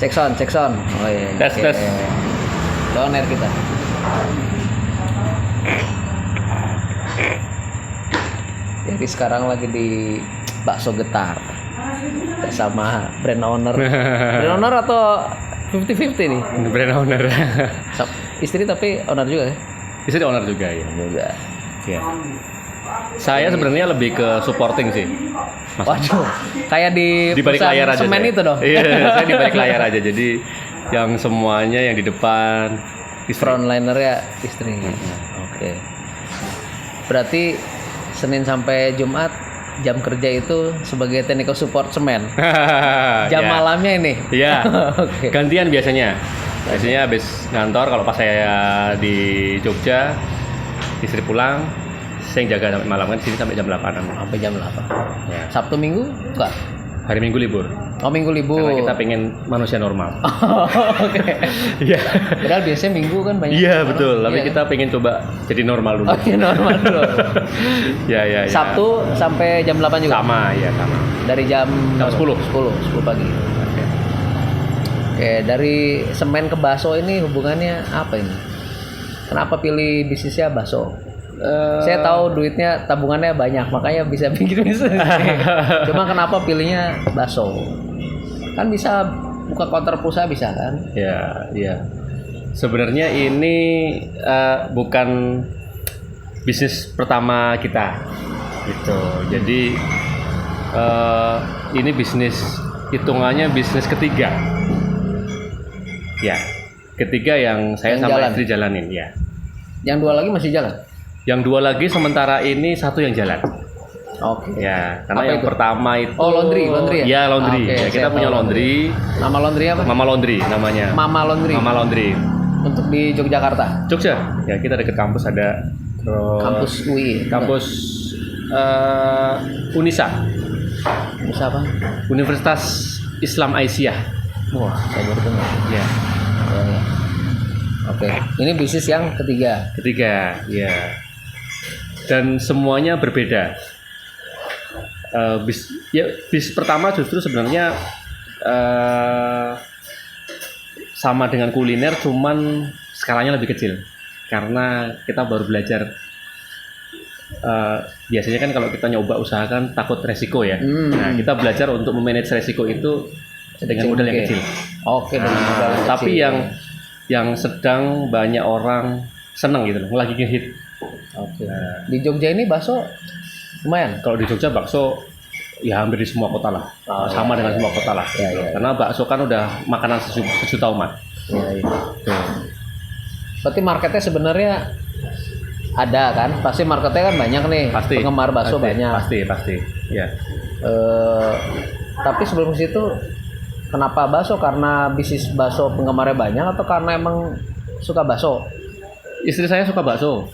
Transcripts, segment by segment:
Cek sound. Oh iya. Tes. Down air kita. Jadi sekarang lagi di Bakso Getar bersama brand owner. Brand owner atau 50-50 nih? Brand owner. Istri tapi owner juga ya? Istri owner juga ya. Juga. Ya. Saya sebenarnya lebih ke supporting sih. Mas. Waduh, kayak di balik layar aja. semen saya. itu dong. Iya, saya di balik layar aja. Jadi yang semuanya yang di depan frontliner ya istri. Oke. Berarti Senin sampai Jumat jam kerja itu sebagai technical support semen. Jam Ya. malamnya ini. Iya. Oke. Gantian biasanya. Biasanya habis ngantor kalau pas saya di Jogja, istri pulang, saya yang jaga sampai malam kan di sini sampai jam 8-an. Sampai jam 8. Ya. Sabtu Minggu enggak? Hari Minggu libur. Oh, Minggu libur. Karena kita pengen manusia normal. Oke. Iya. Padahal biasanya Minggu kan banyak. Iya orang. betul, tapi Iya. kita pengen coba jadi normal dulu. Oh, iya, normal dulu. Ya. Sabtu sampai jam 8 juga. Sama. Dari jam 10 pagi. Oke, dari semen ke bakso ini hubungannya apa ini? Kenapa pilih bisnisnya bakso? Saya tahu duitnya tabungannya banyak, makanya bisa bikin bisnis. Cuma kenapa pilihnya bakso? Kan bisa buka counter pulsa bisa kan? Ya. Sebenarnya ini bukan bisnis pertama kita, gitu. Jadi ini bisnis hitungannya bisnis ketiga. Ya, ketiga yang saya Yang sama jalan. istri jalanin ya. Yang dua lagi masih jalan? Yang dua lagi sementara ini satu yang jalan. Oke. Ya, karena Apa yang itu? pertama itu Oh, laundry ya? Iya, laundry. Oke, Ya, kita saya punya tahu. laundry. Nama laundry apa? Mama Laundry namanya. Mama Laundry. Mama Laundry. Untuk di Yogyakarta. Jogja. Ya, kita deket kampus ada. Terus Kampus UI. kampus Unisa. Bisa apa? Universitas Islam Aisyah. Wah, saya baru dengar. Ya. Ya. Oke. Ini bisnis yang ketiga. Ketiga, ya. Dan semuanya berbeda. Bis pertama justru sebenarnya sama dengan kuliner, cuman skalanya lebih kecil karena kita baru belajar. Biasanya kan kalau kita nyoba usaha kan takut resiko ya. Nah, kita belajar untuk memanage resiko itu dengan modal yang kecil. Oke, dengan modal yang Tapi kecil. yang sedang banyak orang seneng gitu loh, lagi ngehit. Oke. Di Jogja ini bakso lumayan. Kalau di Jogja bakso ya hampir di semua kota lah, sama dengan semua kota lah. Ya, ya. Karena bakso kan udah makanan sejuta umat. Iya. Berarti marketnya sebenarnya ada kan? Pasti marketnya kan banyak nih. Pasti. Penggemar bakso banyak. Pasti. Ya. Tapi sebelum situ kenapa bakso? Karena bisnis bakso penggemarnya banyak atau karena emang suka bakso? Istri saya suka bakso,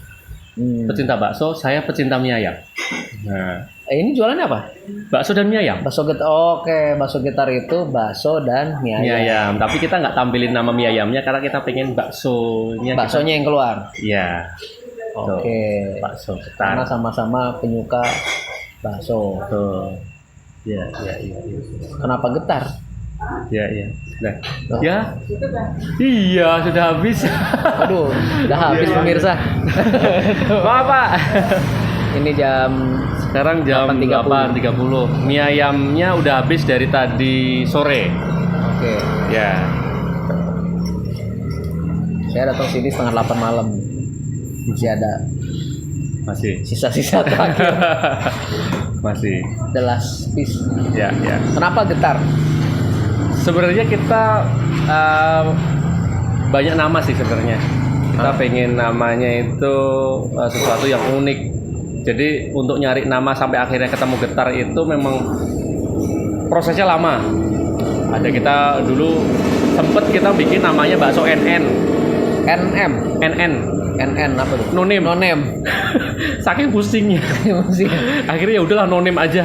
pecinta bakso. Saya pecinta mie ayam. Nah, Ini jualannya apa? bakso dan mie ayam. Bakso getar. Oke, bakso getar itu bakso dan mie ayam. Mie ayam. Tapi kita nggak tampilin nama mie ayamnya karena kita pengen baksonya. Baksonya yang keluar. Iya. Oke. Bakso Karena getar. sama-sama penyuka bakso. Tuh. Iya. Kenapa getar? Iya. Nah, ya. Iya, sudah habis. Aduh, udah habis pemirsa. Maaf, Pak. Ini jam Sekarang jam 8.30. Mie ayamnya udah habis dari tadi sore. Oke. Ya. Saya datang sini setengah 8 malam. Masih ada Masih. sisa-sisa terakhir. Masih. The last piece. Ya. Kenapa getar? Sebenarnya kita banyak nama sih sebenarnya. Kita pengen namanya itu sesuatu yang unik. Jadi untuk nyari nama sampai akhirnya ketemu getar itu memang prosesnya lama. Ada kita dulu sempet kita bikin namanya bakso NN. NM. NN apa tuh? No name. No name. Saking pusingnya. Akhirnya ya udahlah no name aja.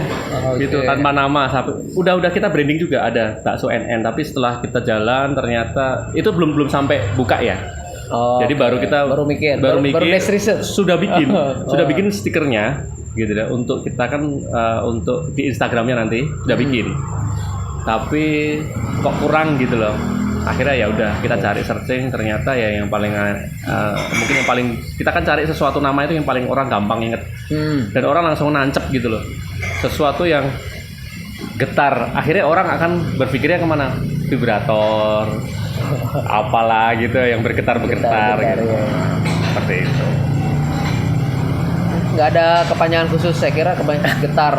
Oke. Gitu tanpa nama. Udah kita branding juga ada bakso NN, tapi setelah kita jalan ternyata itu belum sampai buka ya. Oh, jadi baru kita baru mikir desk research. sudah bikin stikernya gitu ya, untuk kita kan untuk di Instagramnya nanti sudah bikin. Tapi kok kurang gitu loh. Akhirnya ya udah kita cari searching, ternyata ya yang paling mungkin yang paling kita kan cari sesuatu nama itu yang paling orang gampang inget dan orang langsung nancep gitu loh, sesuatu yang getar. Akhirnya orang akan berpikirnya kemana? Vibrator, apalah gitu yang bergetar-bergetar gitu. Ya. Seperti itu. Nggak ada kepanjangan khusus, saya kira kebanyakan getar,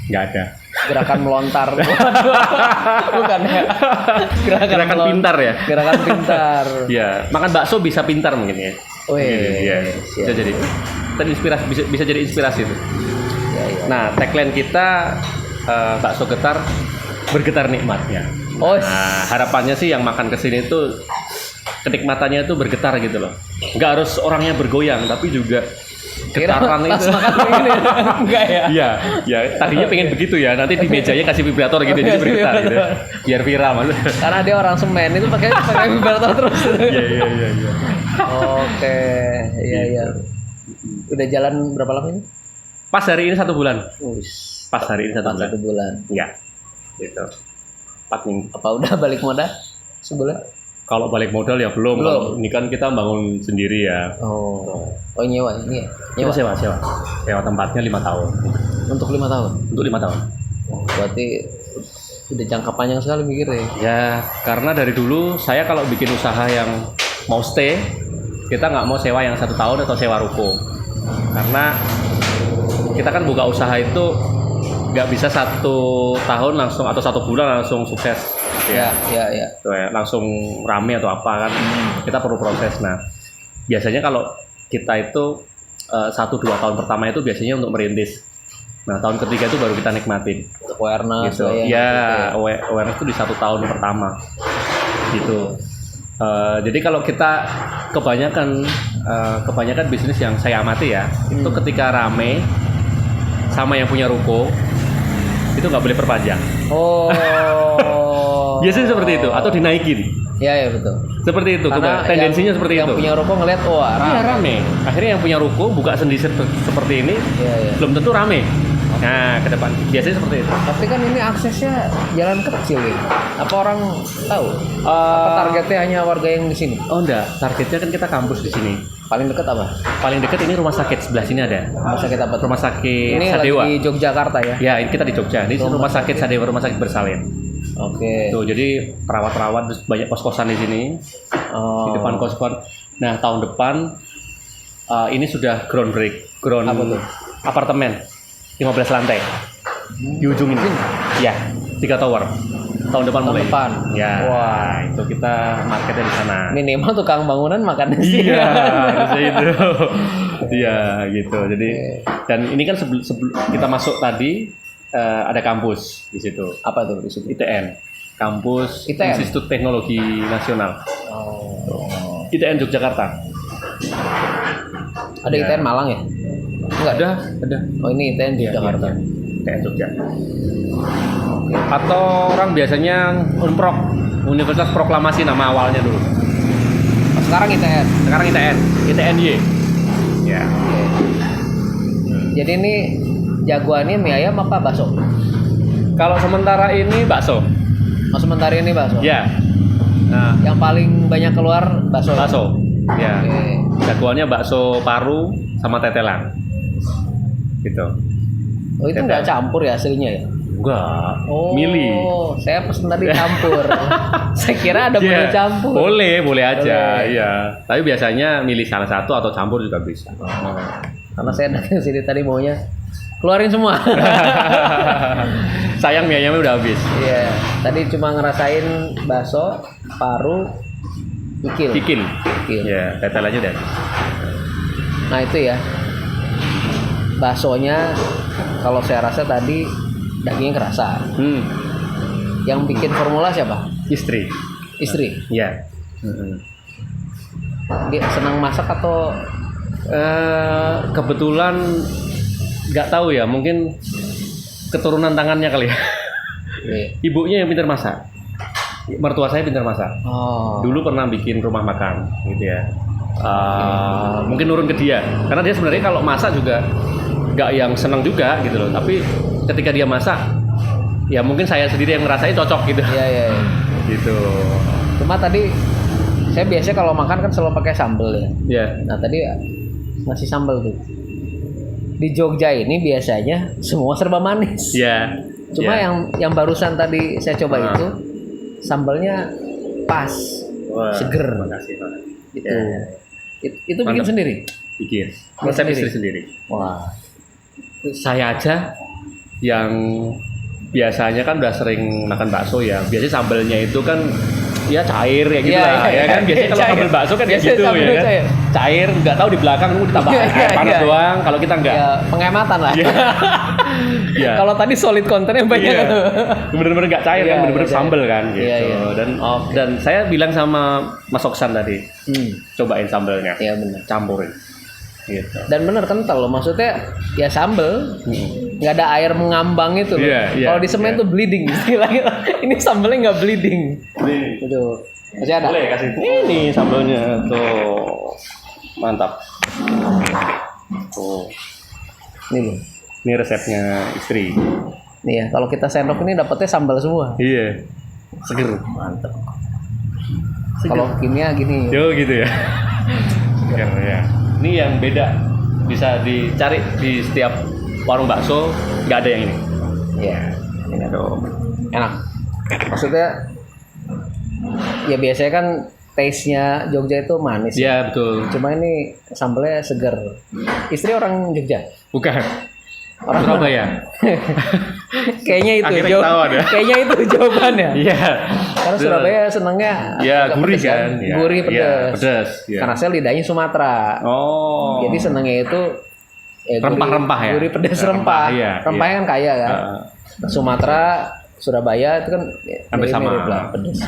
Nggak ada. gerakan melontar. Bukan ya? Gerakan pintar ya. Gerakan pintar. Ya, makan bakso bisa pintar mungkin ya. Oh Iya, bisa jadi. Terinspirasi bisa jadi inspirasi itu. Ya, ya. Nah, tagline kita bakso getar, bergetar nikmatnya. Oh, Nah, harapannya sih yang makan kesini itu kenikmatannya itu bergetar gitu loh. Nggak harus orangnya bergoyang, tapi juga getaran pas itu. makan begini. Enggak ya? Iya, ya tadinya pengen begitu ya. Nanti di mejanya kasih vibrator gitu, jadi bergetar gitu. Biar viral maksudnya. Karena dia orang semen itu pakai vibrator terus. Iya. Oke, iya. Udah jalan berapa lama ini? Pas hari ini 1 bulan. Wis, Pas hari ini 1 bulan. 1 bulan. Iya. Gitu. 4 minggu. Apa udah balik modal sebulan? Kalau balik modal ya belum. Belum. Kalau ini kan kita bangun sendiri ya. Oh nyewa ini ya? Kita Nyewa. sewa. Sewa tempatnya 5 tahun. Untuk 5 tahun. Untuk 5 tahun. Oh, berarti udah jangka panjang sekali mikirnya. Ya, karena dari dulu saya kalau bikin usaha yang mau stay, kita nggak mau sewa yang 1 tahun atau sewa ruko. Karena kita kan buka usaha itu nggak bisa 1 tahun langsung atau 1 bulan langsung sukses. Ya. Tuh ya, langsung rame atau apa kan. Kita perlu proses. Nah, biasanya kalau kita itu 1-2 tahun pertama itu biasanya untuk merintis. Nah, tahun ketiga itu baru kita nikmatin. Awareness Gitu. lah ya. Ya, awareness itu di 1 tahun pertama. Gitu. Jadi kalau kita kebanyakan bisnis yang saya amati ya, itu ketika rame sama yang punya ruko itu nggak boleh perpanjang. Oh. Biasanya seperti itu atau dinaikin. Iya betul. Seperti itu. Karena Tendensinya seperti yang itu. Yang punya ruko ngeliat, Iya rame. Akhirnya yang punya ruko buka sendiri seperti ini, Iya. belum tentu rame. Nah, ke depan biasanya seperti itu. Tapi kan ini aksesnya jalan kecil nih. Apa orang tahu? Apa targetnya hanya warga yang di sini? Oh enggak, targetnya kan kita kampus di sini. Paling dekat apa? Paling dekat ini rumah sakit sebelah sini ada. Rumah sakit apa? Rumah sakit Ini Sadewa. lagi di Yogyakarta ya? Ya, ini kita di Jogja. Ini rumah sakit Sadewa, rumah sakit bersalin. Oke. Tuh, jadi perawat-perawat terus banyak kos-kosan di sini. Di depan kos-kosan. Nah, tahun depan ini sudah ground Apa tuh? apartemen 15 lantai. Di ujung ini. Ya, 3 tower. Tahun depan mulai. Depan. Ya. Wah. Itu kita marketnya di sana. Minimal tukang bangunan makan di sini. Iya, harusnya itu. Iya, gitu. Jadi dan ini kan sebelum kita masuk tadi ada kampus di situ. Apa tuh di situ? ITN. Kampus ITN? Institut Teknologi Nasional. ITN Yogyakarta. Ada Ya. ITN Malang ya? Enggak Ada. Oh ini ITN di Iya, Jakarta. iya. ITN Jogja. Atau orang biasanya Unprok, Universitas Proklamasi nama awalnya dulu. Sekarang ITN. Sekarang ITNY. Ya. Oke. Jadi ini jagoannya mie ayam apa bakso? Kalau sementara ini bakso. Oh, sementara ini bakso. Ya. Nah, Yang paling banyak keluar bakso. bakso. Ya. Oke. Jagoannya bakso paru sama tetelan. Gitu. Oh itu nggak campur ya aslinya ya? Enggak. Oh, Milih. saya pesen tadi campur. Saya kira ada menu Iya. campur. Boleh aja. Boleh. Iya. Tapi biasanya milih salah satu atau campur juga bisa. Karena saya datang sini tadi maunya keluarin semua. Sayang mie ayamnya udah habis. Iya. Tadi cuma ngerasain bakso, paru, kikil. Kikil. Kikil. Ya, tetelannya udah. Nah itu ya. Baksonya kalau saya rasa tadi dagingnya kerasa. Yang bikin formula siapa? Istri. Istri. Ya. Dia senang masak atau Kebetulan nggak tahu ya, mungkin keturunan tangannya kali ya. Iya. Ibunya yang pintar masak. Mertua saya pintar masak. Oh. Dulu pernah bikin rumah makan, gitu ya. Mungkin nurun ke dia, karena dia sebenarnya kalau masak juga nggak yang senang juga gitu loh. Tapi ketika dia masak, ya mungkin saya sendiri yang ngerasain cocok gitu. Iya, iya. Gitu. Cuma tadi saya biasanya kalau makan kan selalu pakai sambal ya. Iya. Nah tadi ngasih sambal tuh. Di Jogja ini biasanya semua serba manis. Iya. Cuma Iya. yang barusan tadi saya coba itu sambalnya pas, Wah, seger. Makasih banget. Itu. Iya. Itu bikin Mantap. sendiri. Bikin. Bikin Resep sendiri? istri sendiri. Wah. Saya aja yang biasanya kan udah sering makan bakso ya. Biasanya sambalnya itu kan ya cair ya gitu Iya, lah. iya, Ya kan iya. biasanya kalau Cair. sambal bakso kan kayak Biasanya gitu ya. sambalnya Kan? cair. Cair nggak tahu di belakang lu ditambah Iya, air panas iya. doang. Kalau kita enggak. Ya penghematan lah. Iya. Iya. Kalau tadi solid kontennya banyak Iya. tuh. Bener-bener nggak cair Iya, kan, bener-bener nggak cair. sambal kan gitu. Iya, iya. Dan saya bilang sama Mas Oksan tadi, Hmm. cobain sambalnya, Iya benar. campurin. Gitu. Dan bener kental loh, maksudnya ya sambel nggak ada air mengambang itu loh. Iya, iya, Kalau di semen iya. tuh bleeding istilahnya. Ini sambelnya nggak bleeding. Nih, Itu masih ada. boleh kasih ini sambalnya tuh, mantap. Tuh, Nih loh. ini resepnya istri. Nih ya, kalau kita sendok ini dapetnya sambal semua. Iya, seger. Mantap. Kalau kimia gini. Yo gitu ya. Seger ya. Ini yang beda, bisa dicari di setiap warung bakso, nggak ada yang ini. Iya. Ini aduh. Enak. Maksudnya ya biasanya kan taste-nya Jogja itu manis. Iya betul. Cuma ini sambelnya seger. Istri orang Jogja. Bukan. Orang Surabaya. Kayaknya itu Akhirnya ketahuan ya. Kayaknya itu jawabannya. Iya. Karena Surabaya senangnya Ya agak gurih pedes kan. Ya, Gurih ya, pedas. pedas. Ya. Karena saya lidahnya Sumatera. Oh. Jadi senangnya itu Rempah-rempah ya? Gurih pedas Ya, rempah. iya, Rempahnya kan kaya kan. Sumatera, Surabaya itu kan Hampir sama. mirip lah pedas.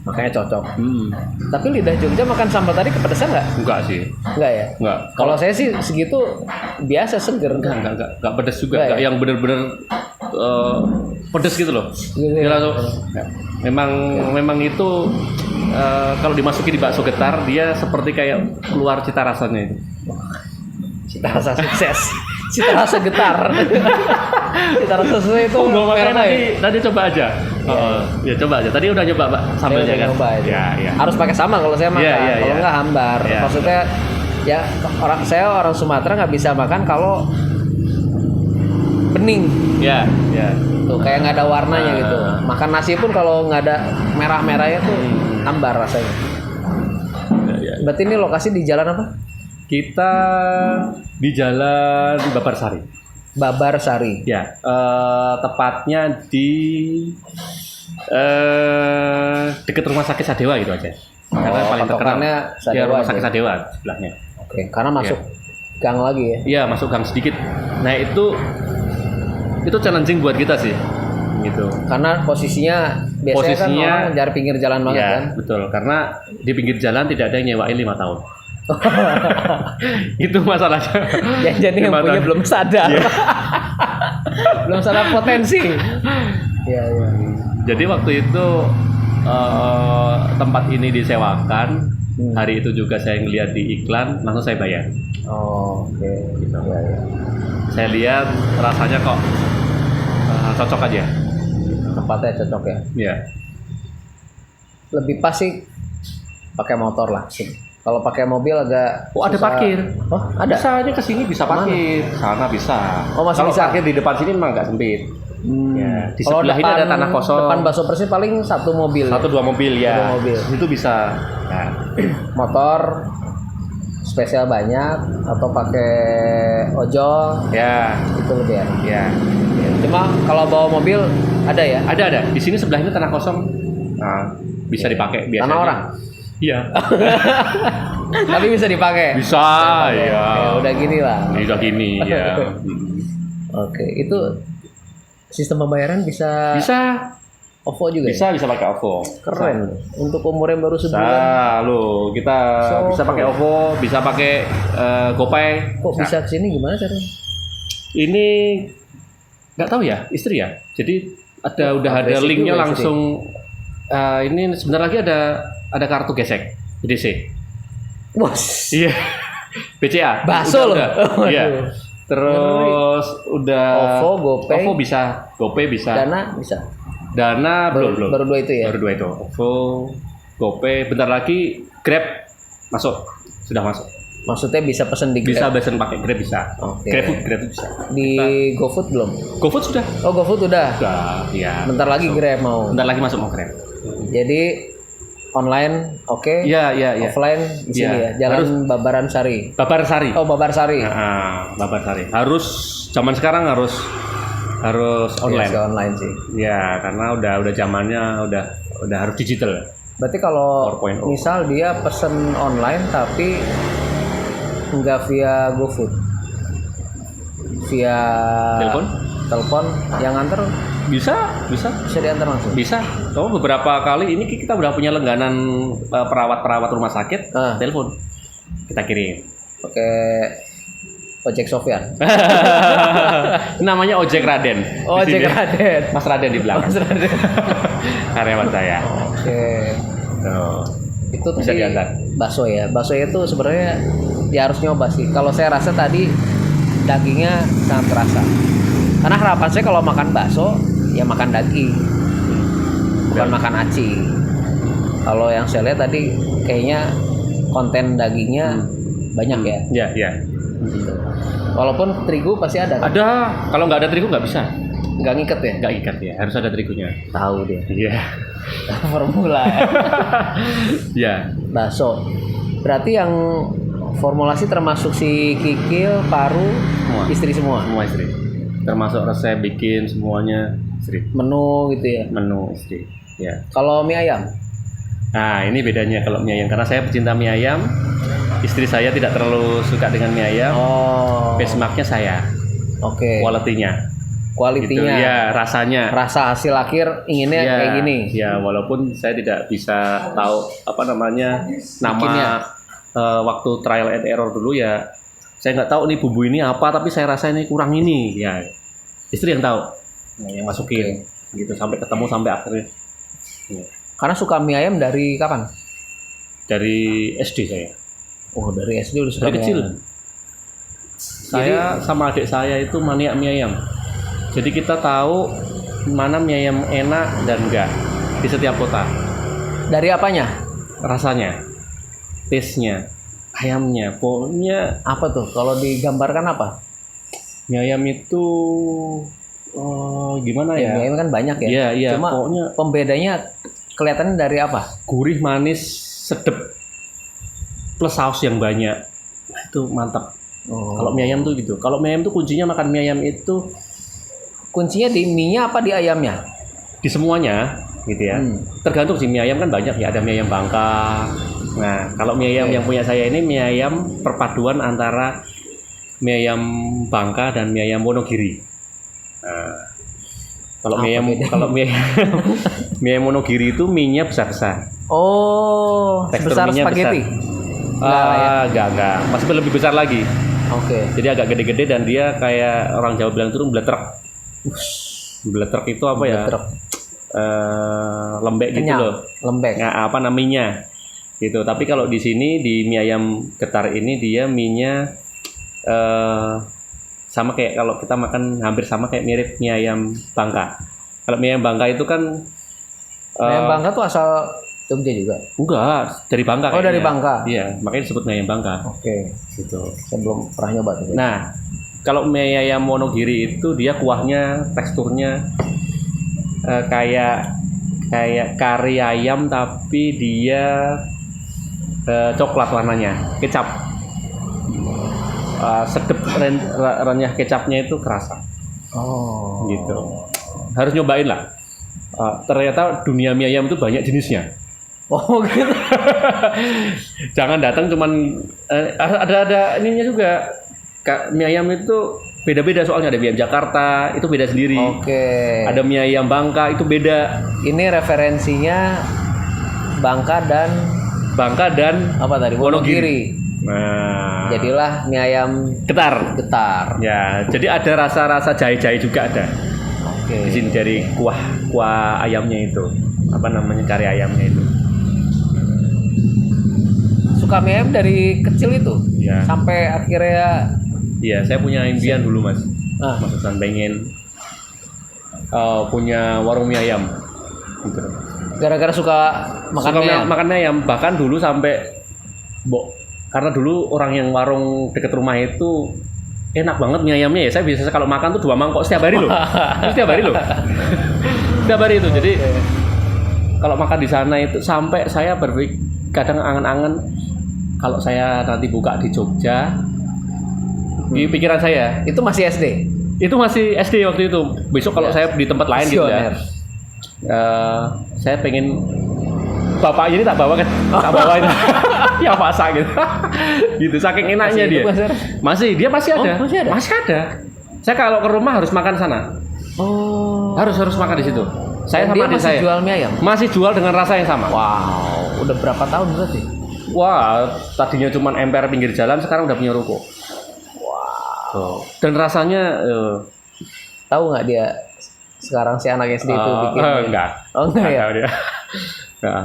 Makanya cocok. Hmm. Tapi lidah Jogja makan sambal tadi kepedesan nggak? Enggak sih. Enggak ya? Enggak. Kalau saya sih segitu biasa seger. Enggak pedas juga. Enggak Enggak ya? yang bener-bener pedas gitu loh. Gitu Dia ya? langsung, memang itu kalau dimasuki di bakso getar dia seperti kayak keluar cita rasanya itu. Cita rasa sukses. Cita rasa getar. Cita rasa sukses itu merah Nanti coba aja. Ya coba aja. Tadi udah nyoba Pak sambalnya kan. Nyoba aja. Ya, ya. Harus pakai sama kalau saya makan. Iya, Kalau iya. nggak hambar. Iya. Maksudnya ya saya orang Sumatera nggak bisa makan kalau bening. Ya, ya. Tuh kayak nggak ada warnanya gitu. Makan nasi pun kalau nggak ada merah-merahnya tuh hambar rasanya. Ya, ya. Berarti ini lokasi di jalan apa? Kita di Jalan Babarsari. Babarsari. Ya, tepatnya di dekat Rumah Sakit Sadewa gitu aja. Karena paling terkenal. patokannya Sadewa Ya, Rumah aja. Sakit Sadewa sebelahnya. Oke, karena masuk gang lagi ya. Iya, masuk gang sedikit. Nah, itu challenging buat kita sih. Gitu. Karena posisinya biasanya kan orang dari pinggir jalan banget Ya, kan. betul. Karena di pinggir jalan tidak ada yang nyewain 5 tahun. Itu masalahnya. Jadi yang 5 punya tahun. belum sadar. Iya. Belum sadar potensi. Iya, iya. Jadi waktu itu tempat ini disewakan. Hari itu juga saya ngeliat di iklan, langsung saya bayar. Oh, oke. Gitu. Iya, iya. Saya lihat rasanya kok cocok aja. Tempatnya cocok ya. Iya. Lebih pas sih pakai motor lah sih. Kalau pakai mobil agak Oh, ada susah. parkir. Oh, ada. Bisa aja ke sini bisa parkir, sana bisa. Oh, masih Kalau bisa. parkir di depan sini memang nggak sempit. Ya, di Kalau sebelah ini ada tanah kosong. Depan bakso persis paling satu mobil. Satu dua mobil ya. Satu mobil. Itu bisa. Nah, Motor spesial banyak atau pakai ojol ya, itu lebih enak. ya. Cuma kalau bawa mobil ada ya? Ada. Di sini sebelah ini tanah kosong. Nah, bisa dipakai biasanya. Tanah orang. Iya. Tapi bisa dipakai. Bisa, Ya, ya. udah gini lah. Udah gini, ya. Oke, itu sistem pembayaran bisa Bisa, OVO juga ya? bisa pakai OVO. Keren. Untuk umur yang baru sebulan. Bisa, lo kita So, bisa pakai OVO, bisa pakai GoPay. Kok bisa kesini gimana caranya? Ini nggak tahu ya, istri ya. Jadi udah ada Basic linknya juga langsung. Ini sebentar lagi ada kartu gesek BDC. Bos. Iya. BCA. Bakso loh. Udah. Iya. Waduh. Terus udah OVO, GoPay. OVO bisa, GoPay bisa. Dana bisa. Dana belum. Baru 2 itu ya. Baru 2 itu. OVO, GoPay, bentar lagi Grab masuk. Sudah masuk. Maksudnya bisa pesen di Bisa Grab. pesen pakai Grab bisa. Oke. Grab bisa. Di GoFood belum? GoFood sudah. Oh, GoFood udah. Sudah, ya. Bentar lagi Grab mau. Bentar lagi masuk mau Grab. Jadi online oke. Iya. Offline di sini Iya. ya. Jalan Babaran Sari. Babarsari. Oh, Babarsari. Babarsari. Harus zaman sekarang harus online. Iya, online sih. Ya, karena udah zamannya udah harus digital. Berarti kalau 4.0. misal dia pesen online tapi nggak via GoFood, via telepon yang nganter Bisa bisa diantar langsung. Bisa. Oh, beberapa kali ini kita udah punya langganan perawat rumah sakit, telepon. Kita kirim. Pakai ojek Sofyan. Namanya Ojek Raden. Oh, Di ojek sini. Raden. Mas Raden di belakang. Mas Raden. Karyawan saya. Oke. Tuh. Itu Bisa tadi diantar. bakso ya. Bakso itu sebenarnya ya harus nyoba sih. Kalau saya rasa tadi dagingnya sangat terasa. Karena harapan saya kalau makan bakso ya makan daging, bukan makan aci. Kalau yang saya lihat tadi kayaknya konten dagingnya banyak ya. Iya. Gitu. Walaupun terigu pasti ada. Kan? Ada. Kalau nggak ada terigu nggak bisa. Nggak ngiket ya? Nggak ikat ya. Harus ada terigunya. Tahu dia. Iya. Formula. Iya. Bakso. Berarti yang formulasi termasuk si kikil, paru, Semua. istri semua. Semua istri. Termasuk resep bikin semuanya istri. Menu gitu ya. Menu istri. Ya. Kalau mie ayam. Nah, ini bedanya kalau mie ayam karena saya pecinta mie ayam. Istri saya tidak terlalu suka dengan mie ayam. Oh. Benchmarknya saya. Oke. Kualitinya. Kualitinya. Gitu. Ya, rasanya. Rasa hasil akhir inginnya Ya, kayak gini. Ya, walaupun saya tidak bisa tahu apa namanya Bikinnya. waktu trial and error dulu ya. Saya nggak tahu nih bumbu ini apa, tapi saya rasa ini kurang ini. Ya, istri yang tahu. Nah, yang masukin. Gitu sampai ketemu sampai akhirnya. Ya. Karena suka mie ayam dari kapan? Dari SD saya. Oh, dari SD udah suka Dari mie kecil. ayam. Saya sama adik saya itu maniak mie ayam. Jadi kita tahu mana mie ayam enak dan enggak di setiap kota. Dari apanya? Rasanya, taste-nya, ayamnya, pokoknya Apa tuh? Kalau digambarkan apa? mie ayam itu gimana ya? Mie ayam kan banyak ya. Iya, iya. Cuma Pokoknya pembedanya kelihatannya dari apa? gurih, manis, sedep, plus saus yang banyak. Nah, itu mantap. Oh. Kalau mie ayam tuh gitu. Kalau mie ayam tuh kuncinya makan mie ayam itu Kuncinya di mie-nya apa di ayamnya? di semuanya, gitu ya. Tergantung sih, mie ayam kan banyak ya. Ada mie ayam Bangka. Nah, kalau mie ayam yang punya saya ini mie ayam perpaduan antara mie ayam Bangka dan mie ayam Wonogiri. Nah, kalau mie ayam mie ayam Wonogiri itu mie-nya besar-besar. Oh, Tekstur sebesar mie-nya spaghetti. Enggak. Masih lebih besar lagi. Oke. Jadi agak gede-gede dan dia kayak orang Jawa bilang itu bletrek. Bletrek itu apa ya? Bletrek. Lembek gitu Kenyal. loh. Lembek. Nah, apa namanya? Gitu. Tapi kalau di sini di mie ayam Getar ini dia mie-nya sama kayak kalau kita makan hampir sama kayak mirip mie ayam Bangka. Kalau mie ayam Bangka itu kan Mie ayam Bangka tuh asal Jogja juga. enggak dari Bangka. Oh, dari kayaknya. Bangka. Iya, makanya disebut mie ayam Bangka. Oke. Gitu. Saya belum pernah nyoba tuh. Nah, kalau mie ayam Wonogiri itu dia kuahnya teksturnya kayak kari ayam tapi dia coklat warnanya, kecap. Sedep renyah kecapnya itu kerasa. Oh. Gitu. Harus nyobain lah. Ternyata dunia mie ayam itu banyak jenisnya. Oh gitu. Jangan datang cuman ada ininya juga. Mie ayam itu beda-beda soalnya, ada mie ayam Jakarta itu beda sendiri. Oke. Ada mie ayam Bangka itu beda. Ini referensinya Bangka dan apa tadi? Wonogiri. Nah, Jadilah mie ayam Getar. Ya, jadi ada rasa-rasa jahe-jahe juga ada. Oke. Di sini dari kuah ayamnya itu. Apa namanya? Kari ayamnya itu. Suka mie ayam dari kecil itu. Ya. Sampai akhirnya Iya, saya punya impian dulu Mas. Ah. Mas Hasan pengen punya warung mie ayam. Gitu. Gara-gara suka makan Suka mie ayam. makan mie ayam, bahkan dulu sampai karena dulu orang yang warung deket rumah itu enak banget mie ayamnya ya. Saya biasa kalau makan tuh 2 mangkok setiap hari loh. Itu setiap hari loh. Setiap hari itu. Jadi kalau makan di sana itu sampai saya berpikir kadang angan-angan kalau saya nanti buka di Jogja. Di pikiran saya Itu masih SD. itu masih SD waktu itu. Besok kalau saya di tempat lain gitu ya. Visioner. Saya pengen bapak ini tak bawa itu yang masak gitu. Gitu saking enaknya Masih dia. hidup, Mas, Her? Dia masih ada. Oh, masih ada? Masih ada. Saya kalau ke rumah harus makan sana. Oh. Harus makan di situ. Saya Dan sama dia adik masih saya. jual mie ayam. Masih jual dengan rasa yang sama. Wow, udah berapa tahun berarti? Wah, tadinya cuma emper pinggir jalan, sekarang udah punya ruko. Wow. Dan rasanya Tahu nggak dia sekarang si anak SD itu bikin? enggak. Oh enggak ya? Tahu dia. Nah,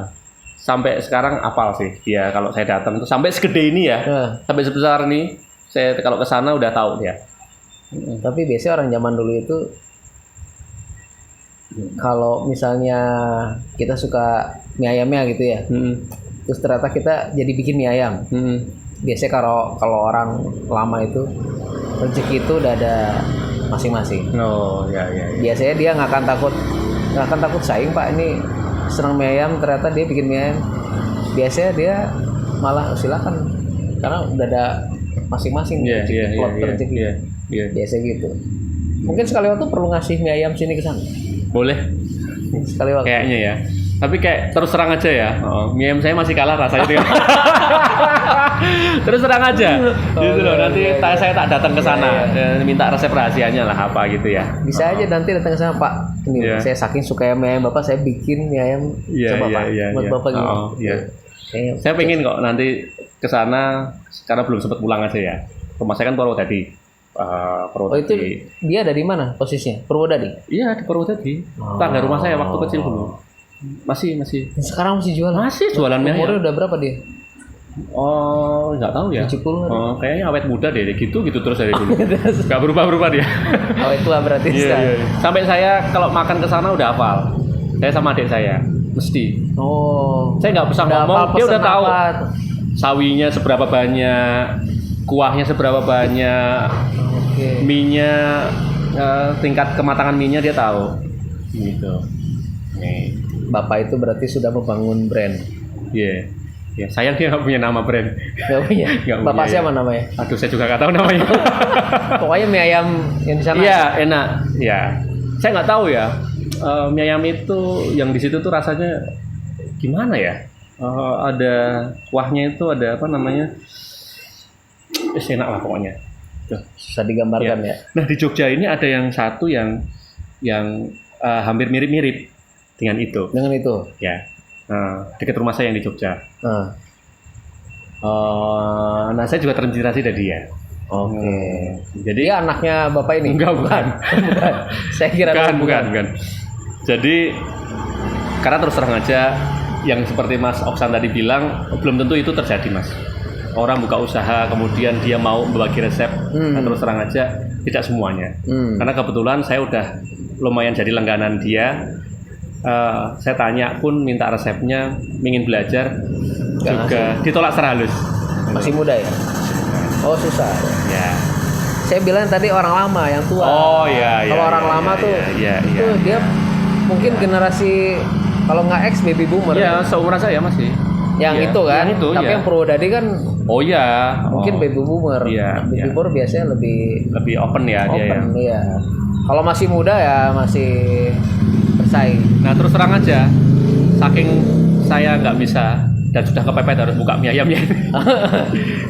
sampai sekarang apal sih dia kalau saya datang tuh sampai segede ini ya. Nah, Sampai sebesar ini. Saya kalau ke sana udah tahu dia. tapi biasanya orang zaman dulu itu kalau misalnya kita suka mie ayamnya gitu ya, terus ternyata kita jadi bikin mie ayam. Biasanya kalau orang lama itu rezeki itu udah ada masing-masing. Oh, ya. Biasanya dia nggak akan takut saing, Pak, ini senang mie ayam, ternyata dia bikin mie ayam. Biasanya dia malah silakan karena udah ada masing-masing plot rezeki. Iya. Biasa gitu. Mungkin sekali waktu perlu ngasih mie ayam sini ke sana. Boleh. Sekali waktu. Kayaknya ya. Tapi kayak terus terang aja ya. Mie ayam saya masih kalah rasanya itu. Terus terang aja. Gitu loh. Nanti saya tak datang ke sana. Minta resep rahasianya lah apa gitu ya. Bisa aja nanti datang ke sana, Pak. Ini saya saking suka mie ayam Bapak, saya bikin mie ayam. Coba Pak, buat Bapak gitu. Saya pengen kok nanti ke sana karena belum sempat pulang aja ya. Rumah saya kan Purwodadi. Itu dia dari mana posisinya? Purwodadi? Iya, di Purwodadi. Tangga rumah saya waktu kecil dulu. Masih. Sekarang masih jualan? Masih jualan mie ayam. Umurnya udah berapa dia? Oh, nggak tahu ya. 70. Kayaknya awet muda deh, gitu terus dari dulu. Nggak berubah dia. Awet tua berarti. Iya. Sampai saya kalau makan ke sana udah hafal. Saya sama adik saya, mesti. Oh. Saya nggak bisa ngomong, dia udah tahu. Sawinya seberapa banyak, kuahnya seberapa banyak, mie-nya, tingkat kematangan mie-nya dia tahu. Gitu. Nih. Bapak itu berarti sudah membangun brand. Iya. Ya, sayang dia nggak punya nama brand. Nggak punya. Bapak siapa namanya? Aduh, saya juga nggak tahu namanya. Pokoknya mie ayam yang di sana. Iya, enak. Ya, saya nggak tahu ya. Mie ayam itu yang di situ tuh rasanya gimana ya? Ada kuahnya itu ada apa namanya? Enak lah pokoknya. Tuh. Susah digambarkan ya. Nah di Jogja ini ada yang satu yang hampir mirip-mirip dengan itu. Dengan itu. Ya. Dekat rumah saya yang di Jogja. Nah saya juga terinspirasi dari dia. Oke. Jadi dia anaknya bapak ini? Enggak, bukan. Saya kira bukan. Jadi karena terus terang aja yang seperti Mas Oksan tadi bilang belum tentu itu terjadi, Mas. Orang buka usaha kemudian dia mau berbagi resep, terus terang aja tidak semuanya. Karena kebetulan saya udah lumayan jadi langganan dia. Saya tanya pun minta resepnya, ingin belajar juga ditolak secara halus. Masih muda ya? Oh susah. Ya. Saya bilang tadi orang lama yang tua. Oh iya. Kalau orang lama tuh itu dia mungkin generasi kalau nggak X baby boomer. Iya, seumuran saya masih. Yang itu kan. Yang itu, tapi yang Purwodadi kan. Oh iya. Mungkin baby boomer. Iya. Baby boomer biasanya lebih open ya dia ya. Iya. Kalau masih muda ya masih bersaing. Nah terus terang aja, saking saya nggak bisa dan sudah kepepet harus buka mie ayamnya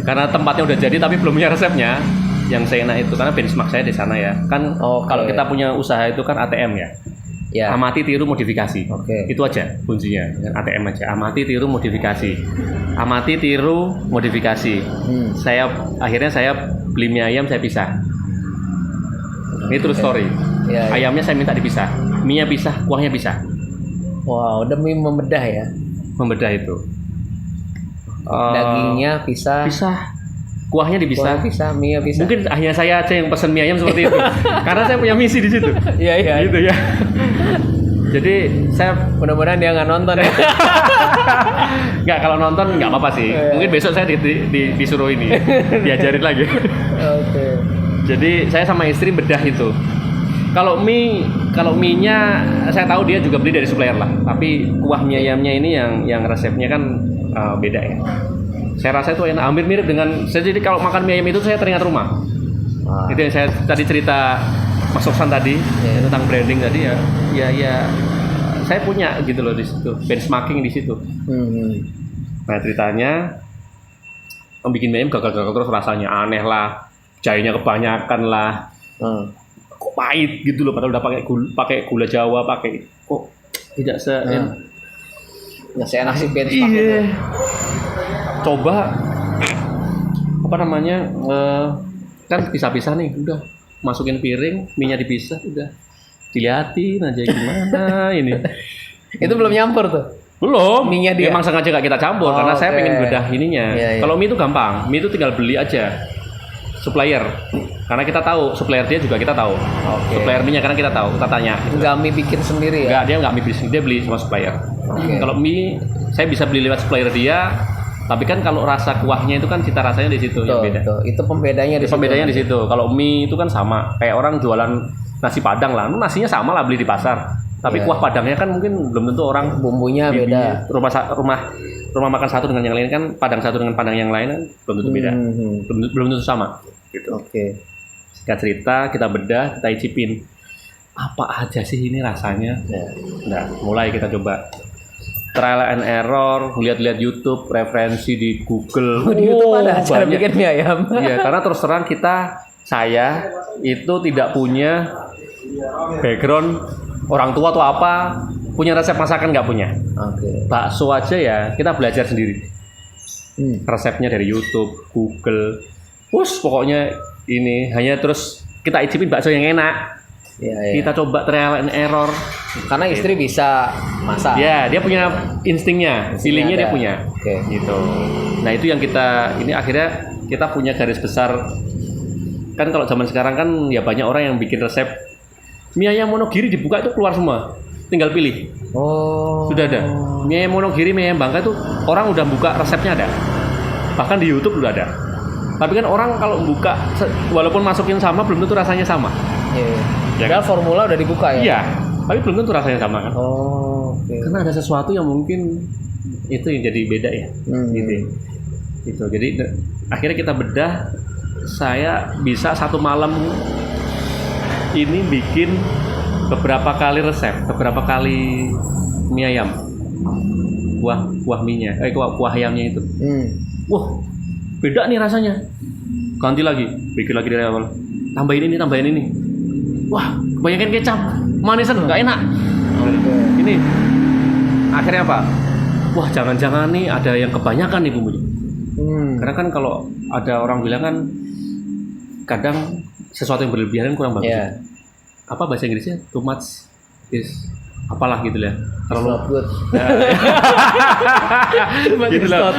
karena tempatnya udah jadi tapi belum punya resepnya. Yang saya enak itu karena benchmark saya di sana ya kan. Kalau kita punya usaha itu kan ATM ya. Amati, tiru, modifikasi. Itu aja kuncinya. ATM aja. Amati, tiru, modifikasi. Amati, tiru, modifikasi. Akhirnya saya beli mie ayam saya pisah. Ini true story. Ayamnya saya minta dipisah, mie-nya pisah, kuahnya pisah. Wow, demi membedah ya. Membedah itu. Dagingnya pisah. kuahnya dipisah. Bisa, mie bisa. Mungkin hanya saya aja yang pesen mie ayam seperti itu. Karena saya punya misi di situ. Iya. Gitu ya. Jadi saya Mudah-mudahan dia nggak nonton ya. nggak, kalau nonton nggak apa-apa sih. Mungkin besok saya disuruh ini, diajarin lagi. Oke. Jadi saya sama istri bedah itu. Kalau mie-nya saya tahu dia juga beli dari supplier lah. Tapi kuah mie ayamnya ini yang resepnya kan beda ya. Saya rasa itu enak, hampir mirip dengan. Jadi kalau makan mie ayam itu saya teringat rumah. Itu yang saya tadi cerita Mas Oksan tadi tentang branding tadi ya saya punya gitu loh di situ, benchmarking di situ. Nah ceritanya bikin mie ayam gagal terus, rasanya aneh lah, jahenya kebanyakan lah, kok pahit gitu loh, padahal udah pakai gula Jawa, kok tidak nggak seenak sih benchmark itu. Coba apa namanya kan pisah-pisah nih, udah masukin piring, minyak dipisah, udah dilihatin aja gimana ini. Itu belum nyampur tuh. Belum. Minyak dia. Emang sengaja gak kita campur karena saya pengen bedah ininya. Iya. Kalau mie itu gampang, mie itu tinggal beli aja supplier. Karena kita tahu supplier dia juga kita tahu. Supplier minyak karena kita tahu, kita tanya. Nggak mie bikin sendiri ya? Enggak, dia nggak mie bisnis, dia beli sama supplier. Kalau mie saya bisa beli lewat supplier dia. Tapi kan kalau rasa kuahnya itu kan cita rasanya di situ yang beda. Itu pembedanya di situ. Pembedanya di situ. Kalau mie itu kan sama, kayak orang jualan nasi Padang lah. Nasinya sama lah beli di pasar. Tapi kuah Padangnya kan mungkin belum tentu orang bumbunya beda. Rumah makan satu dengan yang lain kan, Padang satu dengan Padang yang lain kan belum tentu beda. Belum tentu sama. Gitu. Oke. Kita cerita, kita bedah, kita icipin. Apa aja sih ini rasanya? Nah, mulai kita coba. Trial and error, lihat-lihat YouTube, referensi di Google. Di YouTube ada cara bikin mie ayam. Iya, karena terus terang saya itu tidak punya background orang tua atau apa, punya resep masakan nggak punya. Bakso aja ya kita belajar sendiri. Resepnya dari YouTube, Google, pokoknya ini hanya terus kita icipin bakso yang enak. Kita coba trial and error. Karena istri bisa masak. Ya, dia punya instingnya, feelingnya dia punya. Gitu. Nah itu yang ini akhirnya kita punya garis besar. Kan kalau zaman sekarang kan ya banyak orang yang bikin resep mie ayam Monogiri dibuka itu keluar semua, tinggal pilih. Sudah ada. Mie ayam Monogiri, mie ayam Bangka itu orang udah buka resepnya ada. Bahkan di YouTube udah ada. Tapi kan orang kalau buka walaupun masukin sama belum tentu rasanya sama. Ya, formula udah dibuka ya? Iya, tapi belum tentu rasanya sama kan? Karena ada sesuatu yang mungkin itu yang jadi beda ya, gitu. Jadi akhirnya kita bedah. Saya bisa satu malam ini bikin beberapa kali resep, beberapa kali mie ayam, kuah mie-nya, kuah ayamnya itu. Wah, beda nih rasanya. Ganti lagi, bikin lagi dari awal. Tambahin ini. Wah, kebanyakan kecap, manisan nggak enak. Ini akhirnya apa? Wah, jangan-jangan nih ada yang kebanyakan nih bumbunya. Karena kan kalau ada orang bilang kan kadang sesuatu yang berlebihan kurang bagus. Apa bahasa Inggrisnya? Too much is apalah gitu ya. Terlalu good. Gitu lah.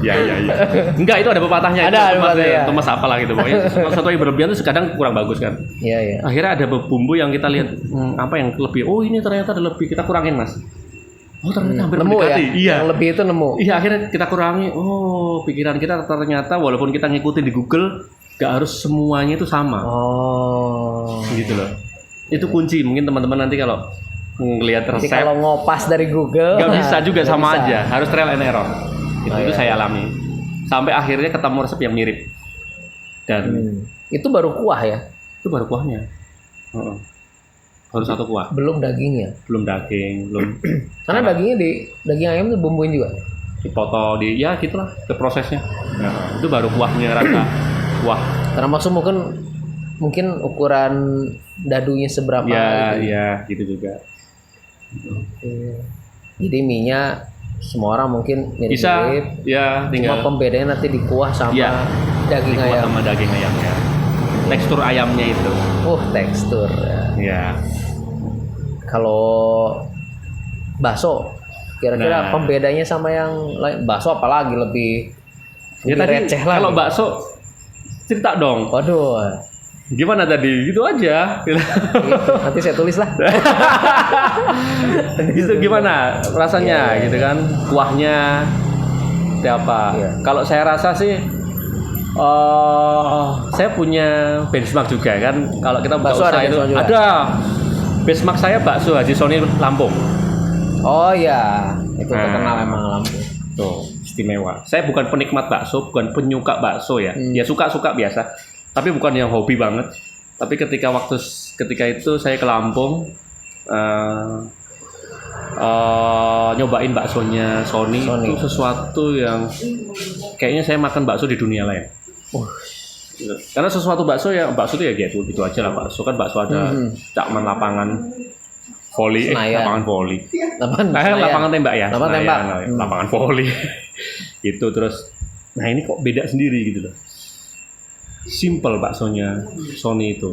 Ya. Enggak, itu ada pepatahnya. Ada pepatahnya. Too much apalah gitu. Pokoknya sesuatu yang berlebihan itu kadang kurang bagus kan. Iya. Akhirnya ada bumbu yang kita lihat apa yang lebih. Oh, ini ternyata ada lebih, kita kurangin, Mas. Oh, ternyata hampir nemu ya? Iya. Yang lebih itu nemu. Iya, akhirnya kita kurangi. Oh, pikiran kita ternyata walaupun kita ngikutin di Google, gak harus semuanya itu sama. Gitu loh. Itu kunci. Mungkin teman-teman nanti kalau ngelihat resep. Jadi kalau ngopas dari Google, gak bisa juga sama aja. Harus trial and error. Itu saya alami. Sampai akhirnya ketemu resep yang mirip. Dan itu baru kuah ya? Itu baru kuahnya. Baru satu kuah. Belum dagingnya? Belum daging, belum. Karena daging ayam itu bumbuin juga? Dipotong, ya gitulah ke prosesnya. Nah, itu baru kuahnya rasa kuah. Karena maksud mungkin ukuran dadunya seberapa? Ya, gitu juga. Jadi mie-nya semua orang mungkin mirip-mirip. Bisa, ya tinggal. Cuma pembedanya nanti di kuah sama daging ayam. Sama daging ayamnya. Tekstur ayamnya itu. Tekstur ya. Ya. Kalau bakso, kira-kira pembedanya sama yang lain, bakso apalagi lebih Ya Lebih tadi receh kalau lagi. bakso cerita dong. Waduh. Gimana tadi? Gitu aja. Nanti saya tulis lah. Itu gimana rasanya Iya. gitu kan? Kuahnya seperti apa? Iya. Kalau saya rasa sih saya punya benchmark juga kan. Kalau kita buka Bakso usaha ada itu benchmark juga? ada. Benchmark saya bakso Haji Sony Lampung. Oh iya, itu Nah. terkenal emang Lampung. Tuh, istimewa. Saya bukan penikmat bakso, bukan penyuka bakso ya. Ya suka-suka biasa. Tapi bukan yang hobi banget. Tapi ketika itu saya ke Lampung nyobain baksonya Sony, Sony. itu sesuatu yang kayaknya saya makan bakso di dunia lain. Gitu. Karena sesuatu bakso itu ya gitu aja lah. Bakso kan bakso ada cakman lapangan voli, Senayan. lapangan voli. Senayan. Lapangan tembak ya. Lapangan Senayan, tembak. lapangan voli. Gitu terus. Nah ini kok beda sendiri gitu loh. Simple baksonya Sony itu.